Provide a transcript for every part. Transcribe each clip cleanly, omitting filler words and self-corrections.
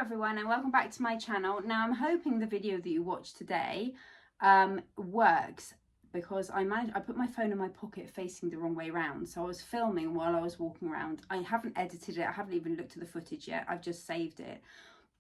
everyone, and welcome back to my channel. Now I'm hoping the video that you watched today works, because I put my phone in my pocket facing the wrong way around, so I was filming while I was walking around. I haven't edited it, I haven't even looked at the footage yet, I've just saved it,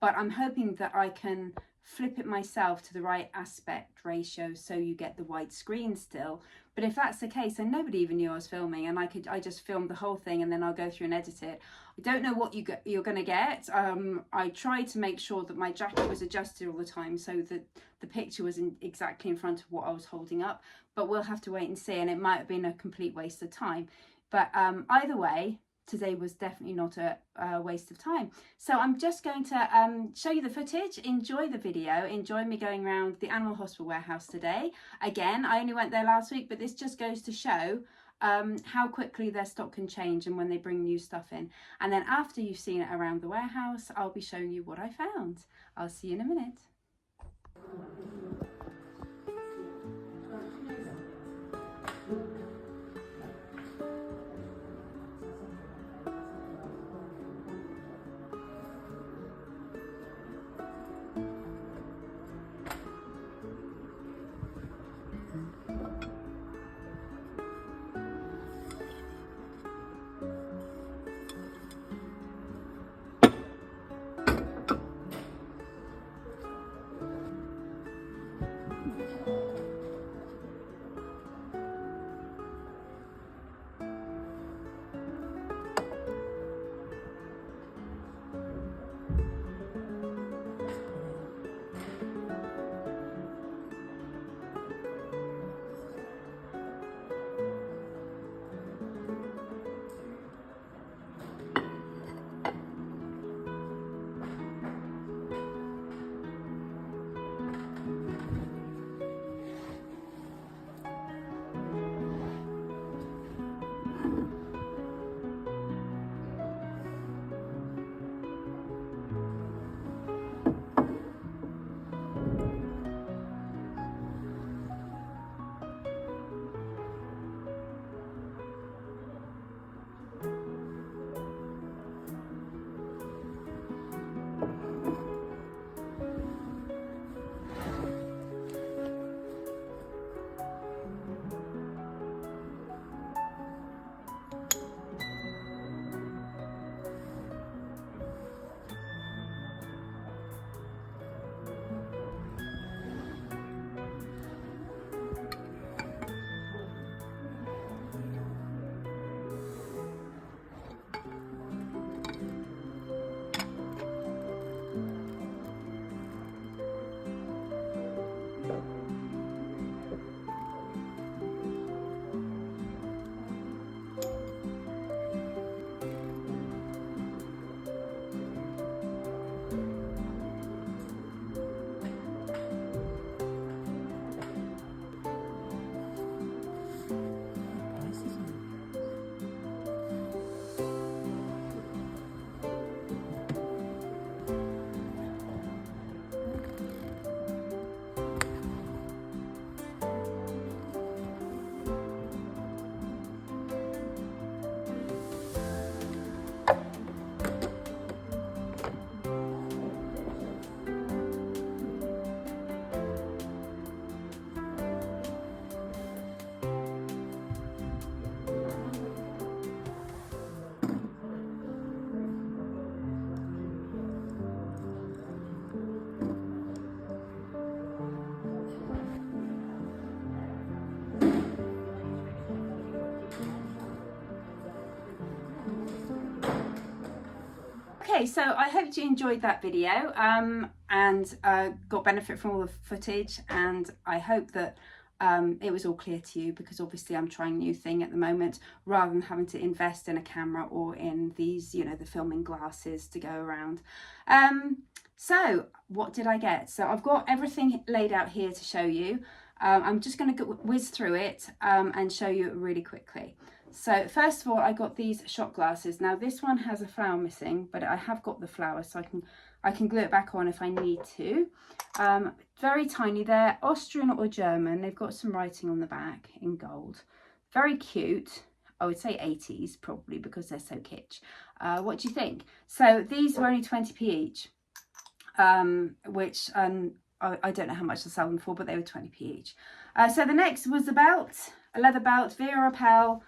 but I'm hoping that I can flip it myself to the right aspect ratio so you get the wide screen still. But if that's the case, then nobody even knew I was filming, and I just filmed the whole thing and then I'll go through and edit it. I don't know what you're going to get. I tried to make sure that my jacket was adjusted all the time so that the picture was exactly in front of what I was holding up, but we'll have to wait and see, and it might have been a complete waste of time. But either way, today was definitely not a waste of time. So I'm just going to show you the footage, enjoy the video, enjoy me going around the animal hospital warehouse today. Again, I only went there last week, but this just goes to show how quickly their stock can change and when they bring new stuff in. And then after you've seen it around the warehouse, I'll be showing you what I found. I'll see you in a minute. Okay, so I hope you enjoyed that video and got benefit from all the footage, and I hope that it was all clear to you, because obviously I'm trying a new thing at the moment, rather than having to invest in a camera or in these, you know, the filming glasses to go around. So what did I get? So I've got everything laid out here to show you. I'm just going to whiz through it and show you really quickly. So first of all, I got these shot glasses. Now this one has a flower missing, but I have got the flower, so I can glue it back on if I need to. Very tiny. They're Austrian or German. They've got some writing on the back in gold. Very cute. I would say 80s probably, because they're so kitsch. What do you think? So these were only 20p each. which I don't know how much to sell them for, but they were 20p each. So the next was a belt, a leather belt, Vera Appel,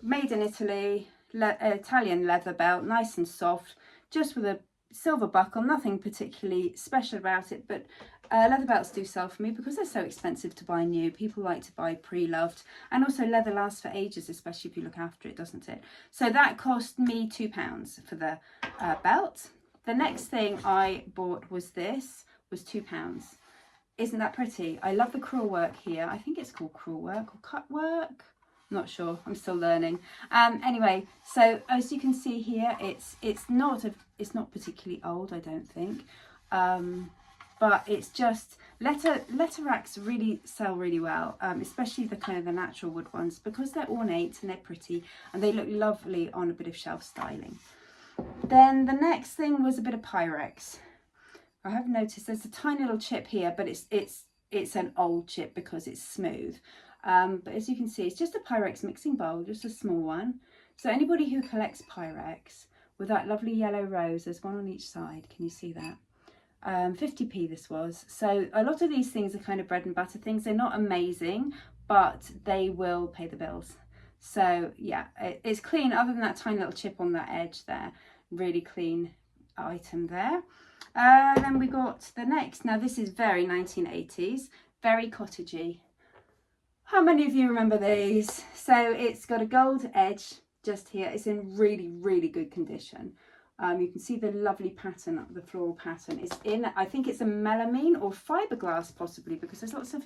made in Italy, Italian leather belt, nice and soft, just with a silver buckle, nothing particularly special about it, but leather belts do sell for me because they're so expensive to buy new. People like to buy pre-loved, and also leather lasts for ages, especially if you look after it, doesn't it? So that cost me £2 for the belt. The next thing I bought was this, was £2. Isn't that pretty? I love the crewel work here. I think it's called crewel work or cut work. I'm not sure, I'm still learning. Anyway, so as you can see here, it's not particularly old, I don't think, but it's just letter racks really sell really well, especially the kind of the natural wood ones, because they're ornate and they're pretty and they look lovely on a bit of shelf styling. Then the next thing was a bit of Pyrex. I have noticed there's a tiny little chip here, but it's an old chip because it's smooth. But as you can see, it's just a Pyrex mixing bowl, just a small one. So anybody who collects Pyrex with that lovely yellow rose, there's one on each side. Can you see that? 50p this was. So a lot of these things are kind of bread and butter things. They're not amazing, but they will pay the bills. So yeah, it's clean other than that tiny little chip on that edge there. Really clean item there. Then we got the next. Now this is very 1980s, very cottagey. How many of you remember these? So it's got a gold edge just here. It's in really, really good condition. You can see the lovely pattern, the floral pattern. It's in, I think it's a melamine or fiberglass possibly, because there's lots of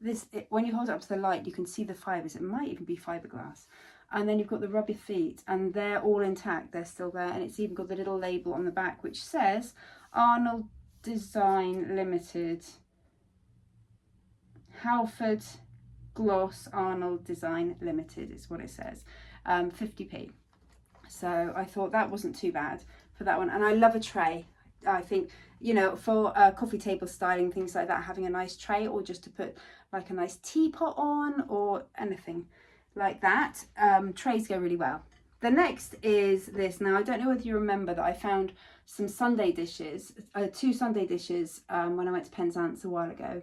this, when you hold it up to the light, you can see the fibers. It might even be fiberglass. And then you've got the rubber feet and they're all intact. They're still there. And it's even got the little label on the back, which says Arnold Design Limited, Halford Gloss Arnold Design Limited is what it says. 50p. So I thought that wasn't too bad for that one. And I love a tray. I think, you know, for coffee table styling, things like that, having a nice tray, or just to put like a nice teapot on or anything like that, trays go really well. The next is this. Now I don't know whether you remember that I found some Sunday dishes, 2 Sunday dishes when I went to Penzance a while ago.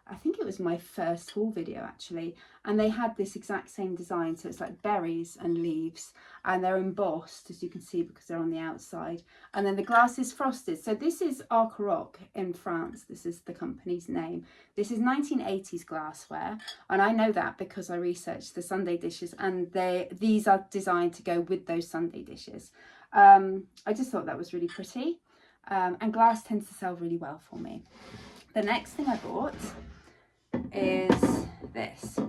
I think it was my first haul video actually, and they had this exact same design. So it's like berries and leaves, and they're embossed, as you can see, because they're on the outside, and then the glass is frosted. So this is Arc Rock in France. This is the company's name. This is 1980s glassware, and I know that because I researched the Sunday dishes, and these are designed to go with those Sunday dishes. I just thought that was really pretty, and glass tends to sell really well for me. The next thing I bought is this.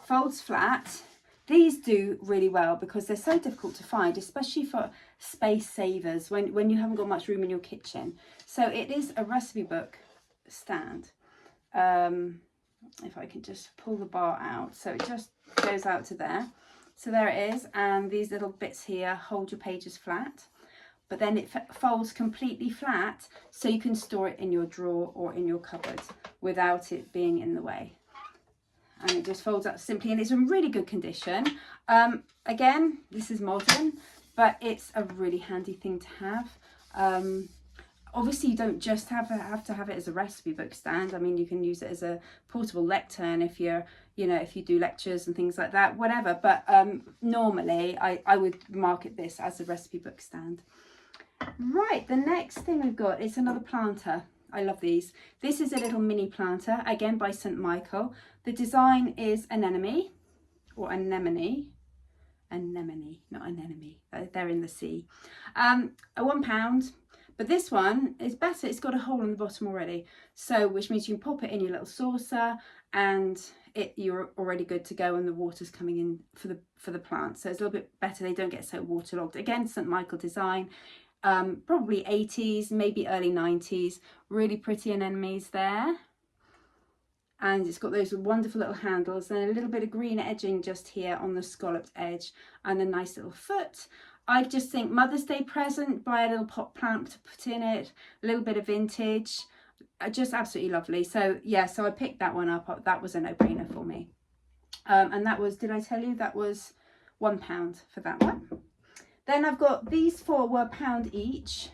Folds flat. These do really well because they're so difficult to find, especially for space savers when you haven't got much room in your kitchen. So it is a recipe book stand. If I can just pull the bar out, so it just goes out to there. So there it is, and these little bits here hold your pages flat, but then it folds completely flat, so you can store it in your drawer or in your cupboard without it being in the way. And it just folds up simply, and it's in really good condition. Again, this is modern, but it's a really handy thing to have. Obviously you don't just have to have it as a recipe book stand. I mean, you can use it as a portable lectern if you're, you know, if you do lectures and things like that, whatever. But normally I would market this as a recipe book stand. Right, the next thing we've got is another planter. I love these. This is a little mini planter, again by St. Michael. The design is anemone, or anemone, not anemone, they're in the sea. £1, but this one is better. It's got a hole in the bottom already, so which means you can pop it in your little saucer and you're already good to go, and the water's coming in for the plant, so it's a little bit better. They don't get so waterlogged. Again, St. Michael design. Probably 80s, maybe early 90s. Really pretty anemones there. And it's got those wonderful little handles and a little bit of green edging just here on the scalloped edge, and a nice little foot. I just think Mother's Day present, buy a little pot plant to put in it, a little bit of vintage, just absolutely lovely. So yeah, so I picked that one up. That was a no-brainer for me. And that was, did I tell you, that was £1 for that one. Then I've got these 4 were £1 each.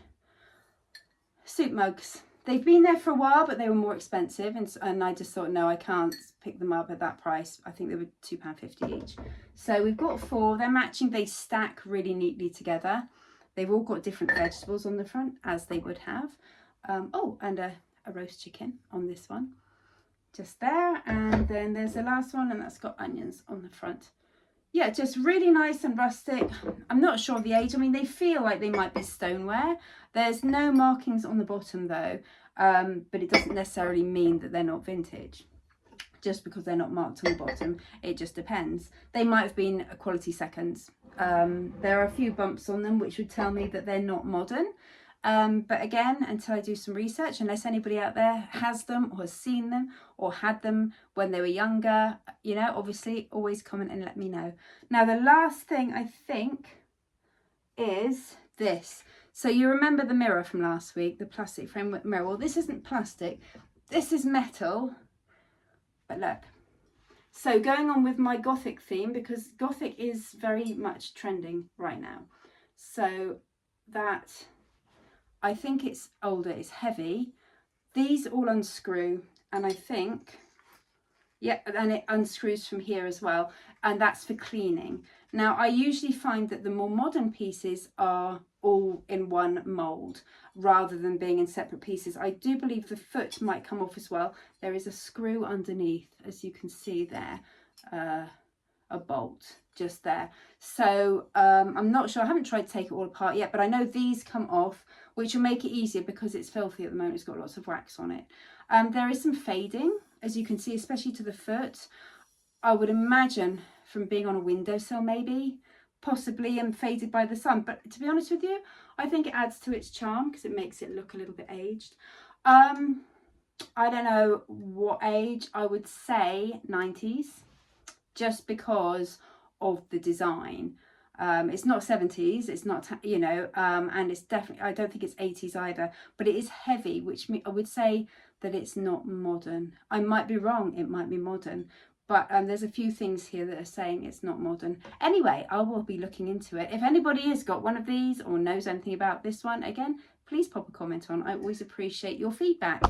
Soup mugs. They've been there for a while, but they were more expensive, and I just thought, no, I can't pick them up at that price. I think they were £2.50 each. So we've got 4. They're matching. They stack really neatly together. They've all got different vegetables on the front, as they would have. Oh, and a roast chicken on this one, just there. And then there's the last one, and that's got onions on the front. Yeah, just really nice and rustic. I'm not sure of the age. I mean, they feel like they might be stoneware. There's no markings on the bottom though, but it doesn't necessarily mean that they're not vintage. Just because they're not marked on the bottom, it just depends. They might have been quality seconds. There are a few bumps on them which would tell me that they're not modern. But again, until I do some research, unless anybody out there has them or has seen them or had them when they were younger, you know, obviously always comment and let me know. Now, the last thing I think is this. So you remember the mirror from last week, the plastic frame mirror. Well, this isn't plastic, this is metal, but look. So going on with my Gothic theme, because Gothic is very much trending right now. So that, I think it's older, it's heavy. These all unscrew, and I think, yeah, and it unscrews from here as well, and that's for cleaning. Now, I usually find that the more modern pieces are all in one mould rather than being in separate pieces. I do believe the foot might come off as well. There is a screw underneath, as you can see there, a bolt just there. So I'm not sure, I haven't tried to take it all apart yet, but I know these come off, which will make it easier because it's filthy at the moment. It's got lots of wax on it. There is some fading, as you can see, especially to the foot. I would imagine from being on a windowsill maybe, possibly, and faded by the sun. But to be honest with you, I think it adds to its charm because it makes it look a little bit aged. I don't know what age, I would say 90s, just because of the design. It's not 70s, it's not, you know, and it's definitely, I don't think it's 80s either, but it is heavy, which I would say that it's not modern. I might be wrong, it might be modern, but there's a few things here that are saying it's not modern. Anyway, I will be looking into it. If anybody has got one of these or knows anything about this one, again, please pop a comment on. I always appreciate your feedback.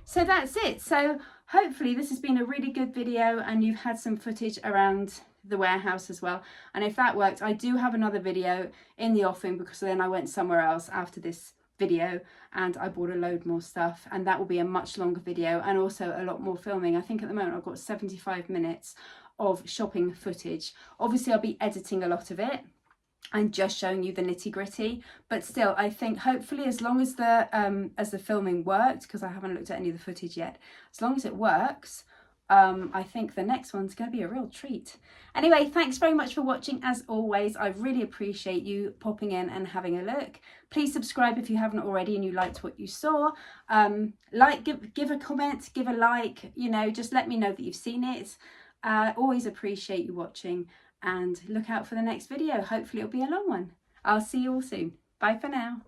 So that's it. So hopefully this has been a really good video and you've had some footage around the warehouse as well. And if that worked, I do have another video in the offing, because then I went somewhere else after this video and I bought a load more stuff, and that will be a much longer video and also a lot more filming. I think at the moment I've got 75 minutes of shopping footage. Obviously I'll be editing a lot of it and just showing you the nitty-gritty, but still I think hopefully as long as the filming worked, because I haven't looked at any of the footage yet, as long as it works, I think the next one's going to be a real treat. Anyway, thanks very much for watching. As always, I really appreciate you popping in and having a look. Please subscribe if you haven't already and you liked what you saw. Give a comment, give a like, you know, just let me know that you've seen it. Always appreciate you watching, and look out for the next video. Hopefully it'll be a long one. I'll see you all soon. Bye for now.